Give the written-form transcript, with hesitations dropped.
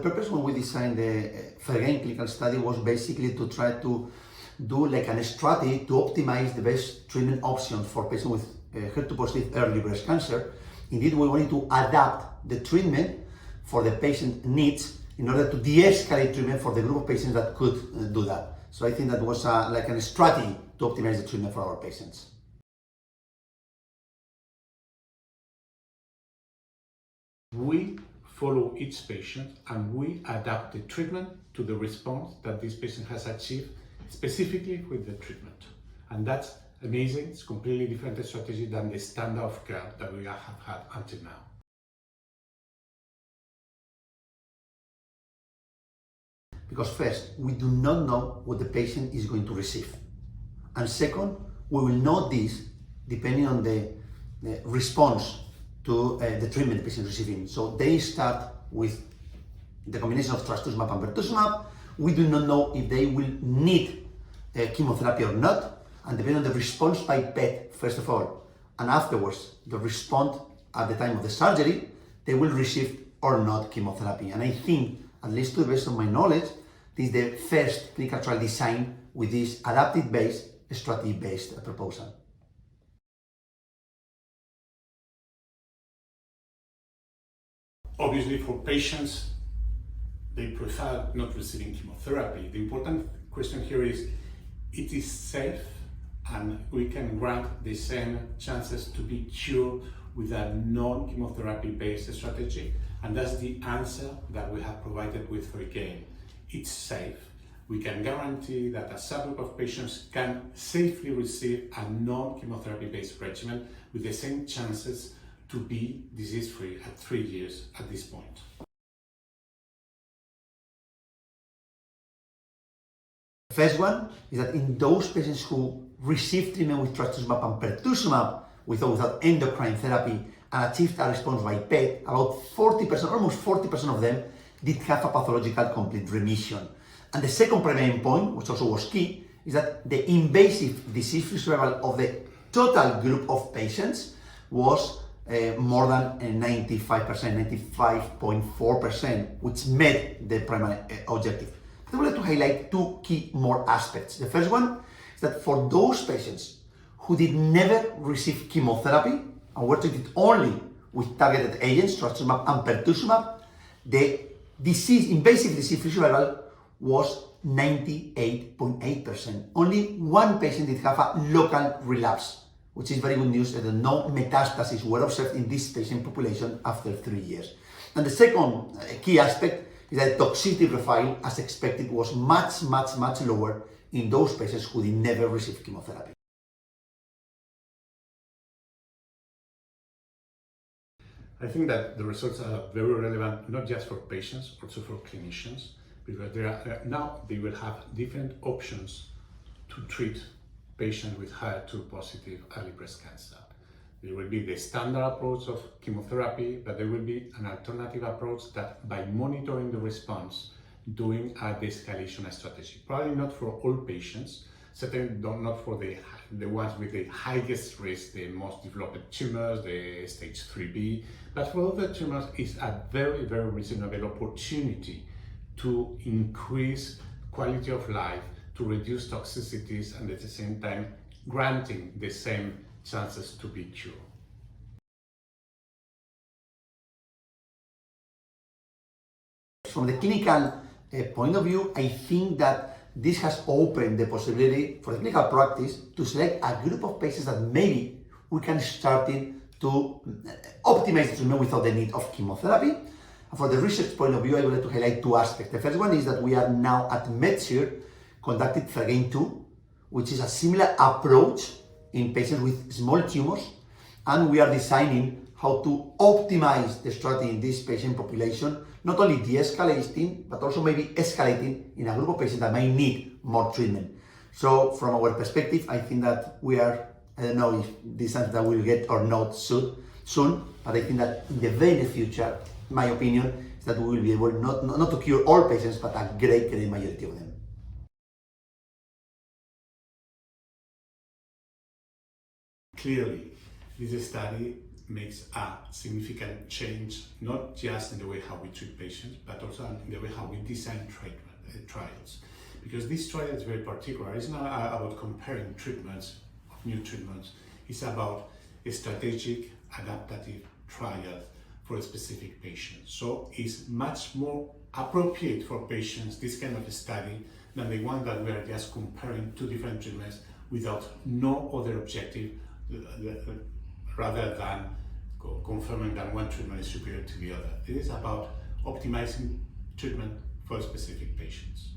purpose when we designed the FDG-PET clinical study was basically to try to do like a strategy to optimize the best treatment options for patients with HER2-positive early breast cancer. Indeed, we wanted to adapt the treatment for the patient needs in order to de-escalate treatment for the group of patients that could do that. So I think that was like a strategy to optimize the treatment for our patients. We follow each patient and we adapt the treatment to the response that this patient has achieved specifically with the treatment. And that's amazing. It's completely different strategy than the standard of care that we have had until now. Because first, we do not know what the patient is going to receive. And second, we will know this depending on the response to the treatment the patient is receiving. So they start with the combination of Trastuzumab and Pertuzumab. We do not know if they will need chemotherapy or not, and depending on the response by PET, first of all, and afterwards, the response at the time of the surgery, they will receive or not chemotherapy. And I think, at least to the best of my knowledge, this is the first clinical trial design with this adaptive-based, strategy-based proposal. Obviously, for patients, they prefer not receiving chemotherapy. The important question here is, it is safe and we can grant the same chances to be cured with a non-chemotherapy based strategy? And that's the answer that we have provided with FDG-PET. It's safe. We can guarantee that a subgroup of patients can safely receive a non-chemotherapy based regimen with the same chances to be disease-free at 3 years at this point. The first one is that in those patients who received treatment with Trastuzumab and Pertuzumab with or without endocrine therapy and achieved a response by PET, about 40%, almost 40% of them did have a pathological complete remission. And the second primary endpoint, which also was key, is that the invasive disease-free survival of the total group of patients was more than 95%, 95.4%, which met the primary objective. I would like to highlight two key more aspects. The first one is that for those patients who did never receive chemotherapy and were treated only with targeted agents, Trastuzumab and Pertuzumab, the invasive disease-free survival was 98.8%. Only one patient did have a local relapse, which is very good news that no metastases were observed in this patient population after 3 years. And the second key aspect is that toxicity profile, as expected, was much lower in those patients who did never receive chemotherapy. I think that the results are very relevant, not just for patients, also for clinicians, because now they will have different options to treat patients with HER2-positive early breast cancer. There will be the standard approach of chemotherapy, but there will be an alternative approach that, by monitoring the response, doing a de-escalation strategy. Probably not for all patients, certainly not for the ones with the highest risk, the most developed tumors, the stage 3B, but for other tumors it's a very reasonable opportunity to increase quality of life, to reduce toxicities, and at the same time granting the same chances to be cured. From the clinical point of view, I think that this has opened the possibility for the clinical practice to select a group of patients that maybe we can start to optimize the treatment without the need of chemotherapy. And for the research point of view, I would like to highlight two aspects. The first one is that we are now at MEDSIR conducted FDG-PET 2, which is a similar approach in patients with small tumors, and we are designing how to optimize the strategy in this patient population, not only de-escalating, but also maybe escalating in a group of patients that might need more treatment. So from our perspective, I think that we are, I don't know if this is something that we'll get or not soon, but I think that in the very near future, my opinion is that we will be able not to cure all patients, but a great majority of them. Clearly, this study makes a significant change, not just in the way how we treat patients, but also in the way how we design trials. Because this trial is very particular. It's not about comparing treatments, new treatments. It's about a strategic adaptive trial for a specific patient. So it's much more appropriate for patients, this kind of a study, than the one that we are just comparing two different treatments without no other objective rather than confirming that one treatment is superior to the other. It is about optimizing treatment for specific patients.